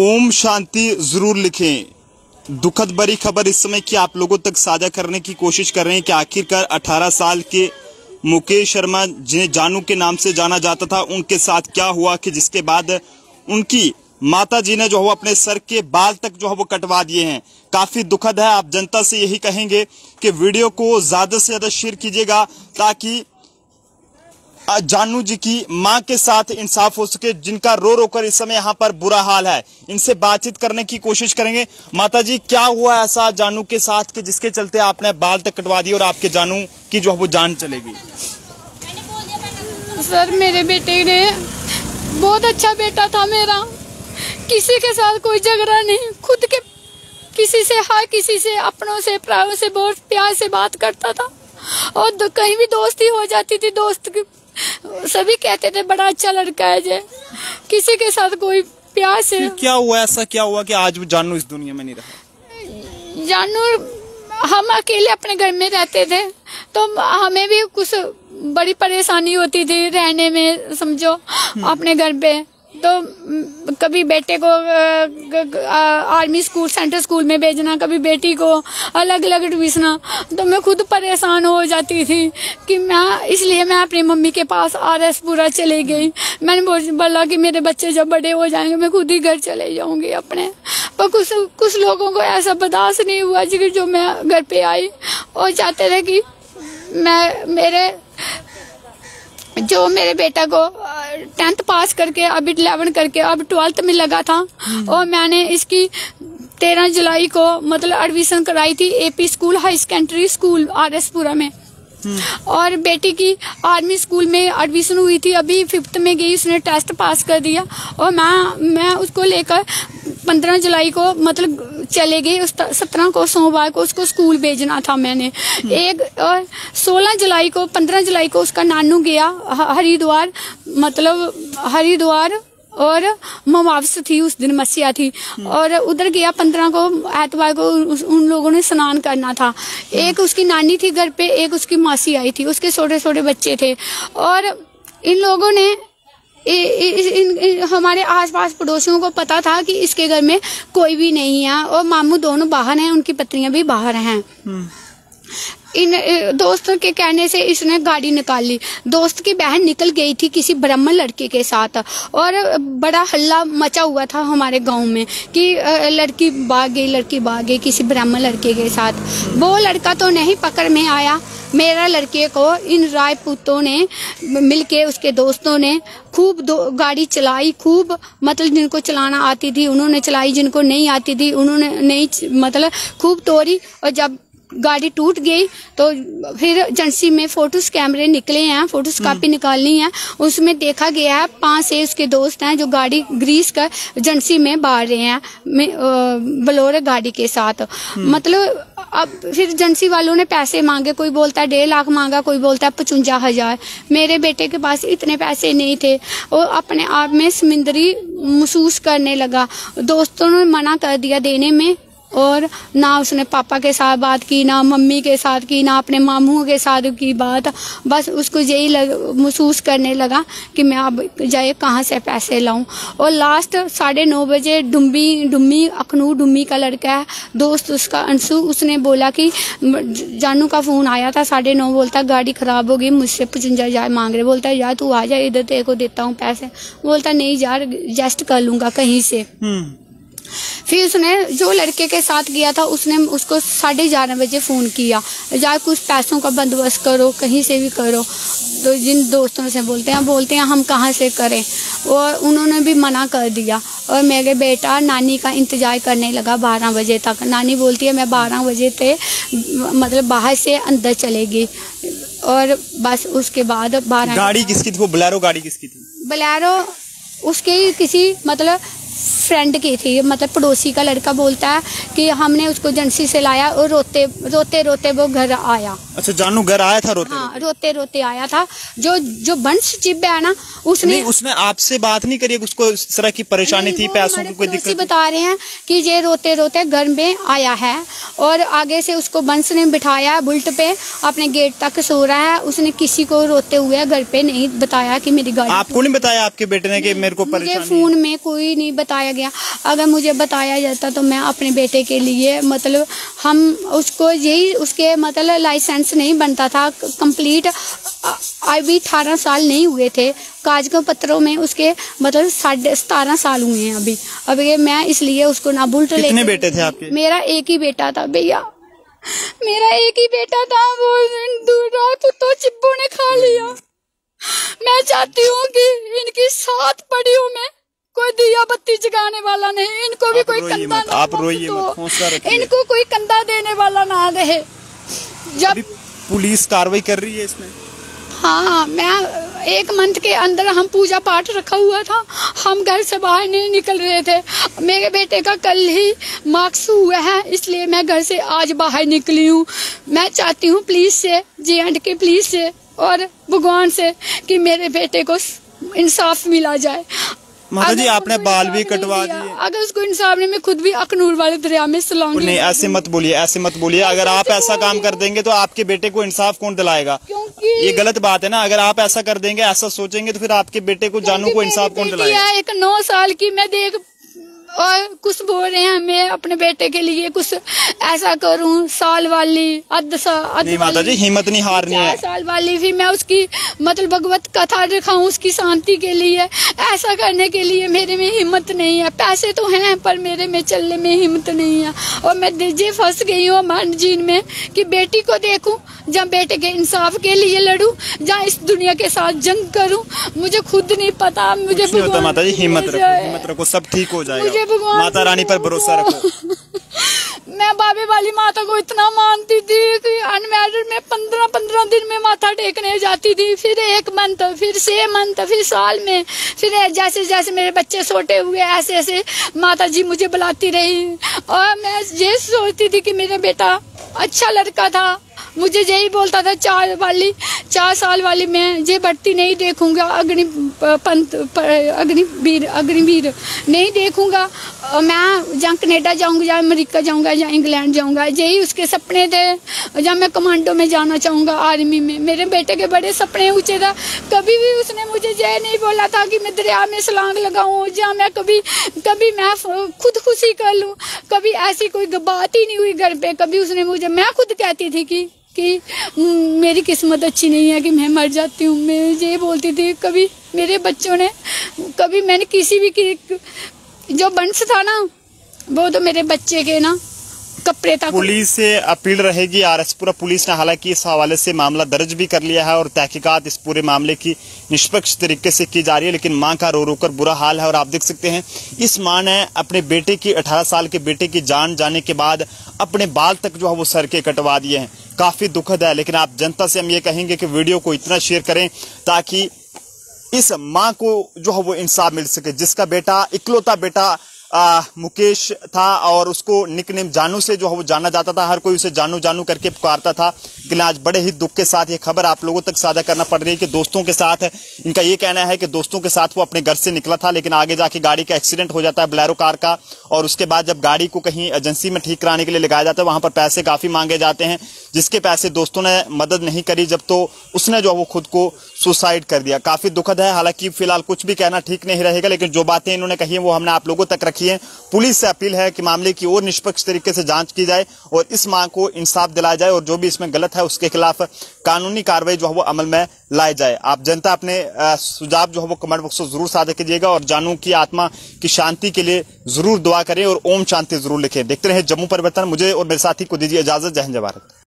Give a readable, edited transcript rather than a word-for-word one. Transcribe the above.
ओम शांति जरूर लिखें। दुखद भरी खबर इस समय की आप लोगों तक साझा करने की कोशिश कर रहे हैं कि आखिरकार 18 साल के मुकेश शर्मा, जिन्हें जानू के नाम से जाना जाता था, उनके साथ क्या हुआ कि जिसके बाद उनकी माता जी ने जो है अपने सर के बाल तक जो है वो कटवा दिए हैं। काफी दुखद है। आप जनता से यही कहेंगे कि वीडियो को ज्यादा से ज्यादा शेयर कीजिएगा ताकि जानू जी की मां के साथ इंसाफ हो सके, जिनका रो रो कर इस समय यहाँ पर बुरा हाल है। इनसे बातचीत करने की कोशिश करेंगे। माता जी, क्या हुआ ऐसा जानू के साथ कि जिसके चलते आपने बाल तक कटवा दिए और आपके जानू की जो है वो जान चलेगी? सर, मेरे बेटे ने बहुत अच्छा बेटा था मेरा, किसी के साथ कोई झगड़ा नहीं, खुद के किसी से किसी से अपनों से प्रायों से बहुत प्यार से बात करता था और कहीं भी दोस्ती हो जाती थी, दोस्त सभी कहते थे बड़ा अच्छा लड़का है जे, किसी के साथ कोई प्यार से। क्या हुआ, ऐसा क्या हुआ कि आज वो जानू इस दुनिया में नहीं रहा? जानू, हम अकेले अपने घर में रहते थे तो हमें भी कुछ बड़ी परेशानी होती थी रहने में, समझो अपने घर पे। तो कभी बेटे को आर्मी स्कूल, सेंट्रल स्कूल में भेजना, कभी बेटी को अलग अलग ट्यूशना, तो मैं खुद परेशान हो जाती थी कि इसलिए मैं अपनी मम्मी के पास RS-पुरा चली गई। मैंने बोला कि मेरे बच्चे जब बड़े हो जाएंगे मैं खुद ही घर चले जाऊंगी अपने। पर कुछ लोगों को ऐसा बर्दाश्त नहीं हुआ जी, जो मैं घर पे आई और चाहते थे कि मेरे बेटा को 10th पास करके, अभी 11 करके अब 12th में लगा था और मैंने इसकी 13 जुलाई को मतलब एडमिशन कराई थी AP school, high secondary school RS-पुरा में। और बेटी की आर्मी स्कूल में एडमिशन हुई थी, अभी 5th में गई, उसने टेस्ट पास कर दिया और मैं उसको लेकर 15 जुलाई को मतलब चले गए। 17 को सोमवार को उसको स्कूल भेजना था मैंने। और 16 जुलाई को, 15 जुलाई को उसका नानू गया हरिद्वार, मतलब हरिद्वार, और मवावस थी उस दिन, मस्या थी, और उधर गया 15 को एतवार को उन लोगों ने स्नान करना था। एक उसकी नानी थी घर पे, एक उसकी मासी आई थी, उसके छोटे छोटे बच्चे थे। और इन लोगों ने हमारे आसपास पड़ोसियों को पता था कि इसके घर में कोई भी नहीं है और मामू दोनों बाहर हैं, उनकी पत्नियां भी बाहर हैं। इन दोस्तों के कहने से इसने गाड़ी निकाल ली। दोस्त की बहन निकल गई थी किसी ब्राह्मण लड़के के साथ और बड़ा हल्ला मचा हुआ था हमारे गांव में कि लड़की भाग गई किसी ब्राह्मण लड़के के साथ। वो लड़का तो नहीं पकड़ में आया, मेरा लड़के को इन राजपूतों ने मिलके, उसके दोस्तों ने खूब गाड़ी चलाई, खूब मतलब जिनको चलाना आती थी उन्होंने चलाई, जिनको नहीं आती थी उन्होंने नहीं, मतलब खूब तोड़ी। और जब गाड़ी टूट गई तो फिर एजेंसी में फोटोस कैमरे निकले हैं, फोटोस कापी निकालनी है, उसमें देखा गया है 5 से उसके दोस्त हैं जो गाड़ी ग्रीस कर एजेंसी में बाहर रहे हैं बलोरे गाड़ी के साथ। मतलब अब फिर एजेंसी वालों ने पैसे मांगे, कोई बोलता है 1.5 लाख मांगा, कोई बोलता है 55,000। मेरे बेटे के पास इतने पैसे नहीं थे, वो अपने आप में शर्मिंदगी महसूस करने लगा। दोस्तों ने मना कर दिया देने में और ना उसने पापा के साथ बात की, ना मम्मी के साथ की, ना अपने मामू के साथ की बात। बस उसको यही महसूस करने लगा कि मैं अब जाए कहाँ से पैसे लाऊं। और लास्ट 9:30 बजे डुम्मी अखनूर डुम्मी का लड़का है, दोस्त उसका अंशु, उसने बोला कि जानू का फोन आया था 9:30, बोलता गाड़ी खराब हो गई, मुझसे 55,000 मांग रहे। बोलता यार तू आ जा इधर, तेरे को देता हूँ पैसे। बोलता नहीं यार, एडजस्ट कर लूंगा कहीं से। फिर उसने जो लड़के के साथ गया था उसने उसको 11:30 बजे फोन किया, यार कुछ पैसों का बंदोबस्त करो, कहीं से भी करो। तो जिन दोस्तों से बोलते हैं हम कहाँ से करें, और उन्होंने भी मना कर दिया। और मेरे बेटा नानी का इंतजार करने लगा 12 बजे तक। नानी बोलती है मैं 12 बजे थे मतलब बाहर से अंदर चलेगी। और बस उसके बाद 12। गाड़ी किसकी थी वो? बोलेरो गाड़ी किसकी थी? बोलेरो उसके किसी मतलब फ्रेंड की थी, मतलब पड़ोसी का लड़का बोलता है कि हमने उसको एजेंसी से लाया और रोते रोते रोते वो घर आया। अच्छा, जानू घर आया था रोते? हाँ, रोते रोते आया था। जो बंश चिब है ना, उसने आपसे बात नहीं करी? उसको इस तरह की परेशानी थी, पैसों की कोई दिक्कत? बता रहे हैं कि ये रोते रोते घर में आया है और आगे से उसको बंश ने बिठाया बुलेट पे, अपने गेट तक सो रहा है। उसने किसी को रोते हुए घर पे नहीं बताया कि मेरी गाड़ी। आपको नहीं बताया आपके बेटे ने कि मेरे को परेशानी? मुझे फोन में कोई नहीं बताया गया। अगर मुझे बताया जाता तो मैं अपने बेटे के लिए, मतलब हम उसको यही, उसके मतलब लाइसेंस नहीं बनता था कंप्लीट, अभी 18 साल नहीं हुए थे, कागज पत्रों में उसके मतलब 17.5 साल हुए हैं अभी मैं इसलिए उसको ना बुलेट ले। कितने बेटे थे आपके? मेरा एक ही बेटा था भैया, मेरा एक ही बेटा था। वो दूर तो चिब्बू ने खा लिया। मैं चाहती हूँ कि इनकी साथ पड़ी हूँ मैं, कोई दिया बत्ती जगाने वाला नहीं, इनको भी कोई कंधा ना, आप रोइए मत, इनको कोई कंधा देने वाला ना रहे। जब पुलिस कार्रवाई कर रही है इसमें? हाँ, मैं 1 मंथ के अंदर हम पूजा पाठ रखा हुआ था, हम घर से बाहर नहीं निकल रहे थे। मेरे बेटे का कल ही मार्क्स हुआ है, इसलिए मैं घर से आज बाहर निकली हूँ। मैं चाहती हूँ पुलिस से, J&K पुलिस से और भगवान से कि मेरे बेटे को इंसाफ मिला जाए। माता जी, आपने बाल भी कटवा दिए। अगर उसको इंसाफ नहीं, मैं खुद भी अखनूर वाले दरिया में सलाऊंगी। नहीं, ऐसे मत बोलिए, ऐसे मत बोलिए। अगर आप ऐसा काम कर देंगे तो आपके बेटे को इंसाफ कौन दिलाएगा? ये गलत बात है ना। अगर आप ऐसा कर देंगे, ऐसा सोचेंगे, तो फिर आपके बेटे को, जानू को इंसाफ कौन दिलाएगा? एक 9 साल की मैं देख और कुछ बोल रहे हैं, मैं अपने बेटे के लिए कुछ ऐसा करूं। साल वाली नहीं माता जी, हिम्मत नहीं हारनी है। 4 साल वाली भी मैं उसकी मतलब भगवत कथा दिखाऊं उसकी शांति के लिए। ऐसा करने के लिए मेरे में हिम्मत नहीं है। पैसे तो हैं पर मेरे में चलने में हिम्मत नहीं है। और मैं दिजे फंस गई हूँ मन जीन में कि बेटी को देखूं, जहाँ बेटे के इंसाफ के लिए लड़ूं, जहाँ इस दुनिया के साथ जंग करूं। मुझे खुद नहीं पता। मुझे माता जी, हिम्मत रखो, सब ठीक हो जाएगा। माता रानी पर भरोसा रखो। मैं बाबे वाली माता को इतना मानती थी कि अनमैरिड में 15 दिन में माथा टेकने जाती थी, फिर 1 मंथ, फिर 6 मंथ, फिर साल में, फिर जैसे जैसे मेरे बच्चे छोटे हुए ऐसे ऐसे माता जी मुझे बुलाती रही। और मैं ये सोचती थी कि मेरा बेटा अच्छा लड़का था। मुझे यही बोलता था 4 साल वाली मैं ये बढ़ती नहीं देखूंगा, अग्निवीर नहीं देखूंगा। मैं जहाँ कनेडा जाऊंगा, जहाँ अमेरिका जाऊंगा, जहाँ इंग्लैंड जाऊंगा, यही उसके सपने थे। जहाँ मैं कमांडो में जाना चाहूंगा, आर्मी में। मेरे बेटे के बड़े सपने ऊंचे था। कभी भी उसने मुझे ये नहीं बोला था कि मैं दरिया में छलांग लगाऊं, जहाँ मैं कभी मैं खुदकुशी कर लूं। कभी ऐसी कोई बात ही नहीं हुई घर पे। कभी उसने मुझे, मैं खुद कहती थी कि मेरी किस्मत अच्छी नहीं है कि मैं मर जाती हूँ। मैं ये बोलती थी। कभी मेरे बच्चों ने, कभी मैंने किसी भी जो बंश था ना, वो तो मेरे बच्चे के ना कपड़े तक। पुलिस से अपील रहेगी। आरएसपुरा पुलिस ने हालांकि इस हवाले से मामला दर्ज भी कर लिया है और तहकीकात इस पूरे मामले की निष्पक्ष तरीके से की जा रही है। लेकिन मां का रो रो कर बुरा हाल है। और आप देख सकते हैं, इस मां ने अपने बेटे की, 18 साल के बेटे की जान जाने के बाद अपने बाल तक जो है वो सर के कटवा दिए हैं। काफी दुखद है। लेकिन आप जनता से हम ये कहेंगे कि वीडियो को इतना शेयर करें ताकि इस मां को जो है वो इंसाफ मिल सके, जिसका बेटा, इकलौता बेटा मुकेश था और उसको निकनेम जानू से जो है वो जाना जाता था। हर कोई उसे जानू जानू करके पुकारता था। लेकिन आज बड़े ही दुख के साथ ये खबर आप लोगों तक साझा करना पड़ रही है कि दोस्तों के साथ, इनका ये कहना है कि दोस्तों के साथ वो अपने घर से निकला था, लेकिन आगे जाके गाड़ी का एक्सीडेंट हो जाता है, बोलेरो कार का। और उसके बाद जब गाड़ी को कहीं एजेंसी में ठीक कराने के लिए लगाया जाता है, वहां पर पैसे काफी मांगे जाते हैं, जिसके पैसे दोस्तों ने मदद नहीं करी जब, तो उसने जो वो खुद को सुसाइड कर दिया। काफी दुखद है। हालांकि फिलहाल कुछ भी कहना ठीक नहीं रहेगा, लेकिन जो बातें इन्होंने कही है वो हमने आप लोगों तक रखी है। पुलिस से अपील है कि मामले की और निष्पक्ष तरीके से जांच की जाए और इस मां को इंसाफ दिलाया जाए और जो भी इसमें गलत है उसके खिलाफ कानूनी कार्रवाई जो है वो अमल में लाई जाए। आप जनता अपने सुझाव जो है वो कमेंट बॉक्स में जरूर साझा कीजिएगा और जानू की आत्मा की शांति के लिए जरूर दुआ करें और ओम शांति जरूर लिखें। देखते रहे जम्मू परिवर्तन। मुझे और मेरे साथी को दीजिए इजाजत। जय हिंद, जय भारत।